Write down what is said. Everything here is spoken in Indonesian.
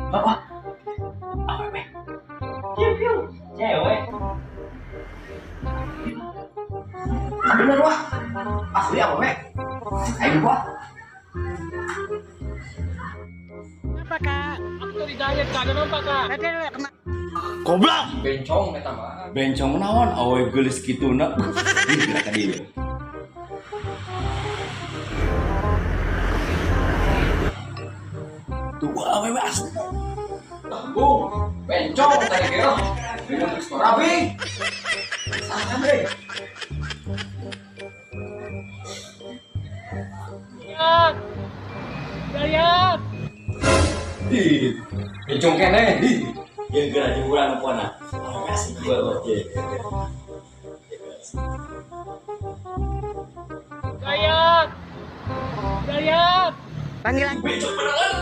Apa? Apa be? Piu piu. Cewek. Bener wah. Asli apa be? Ayo wah. Apa kak? Aku tuh diet kak, ada apa kak? Ada kena. Goblok. Bencong eta mah. Bencong naon awe geulis kituna. Gerak ka dieu. Tuh awe asli. Bung, bencong tadi kira. Dengan rapi. Sangat deh. Dayat, Dayat. Ih, Bencong kene. yang gerak jemuran pona. Kasih gua oke. Dayat, Dayat. Panggilan Bencong beneran.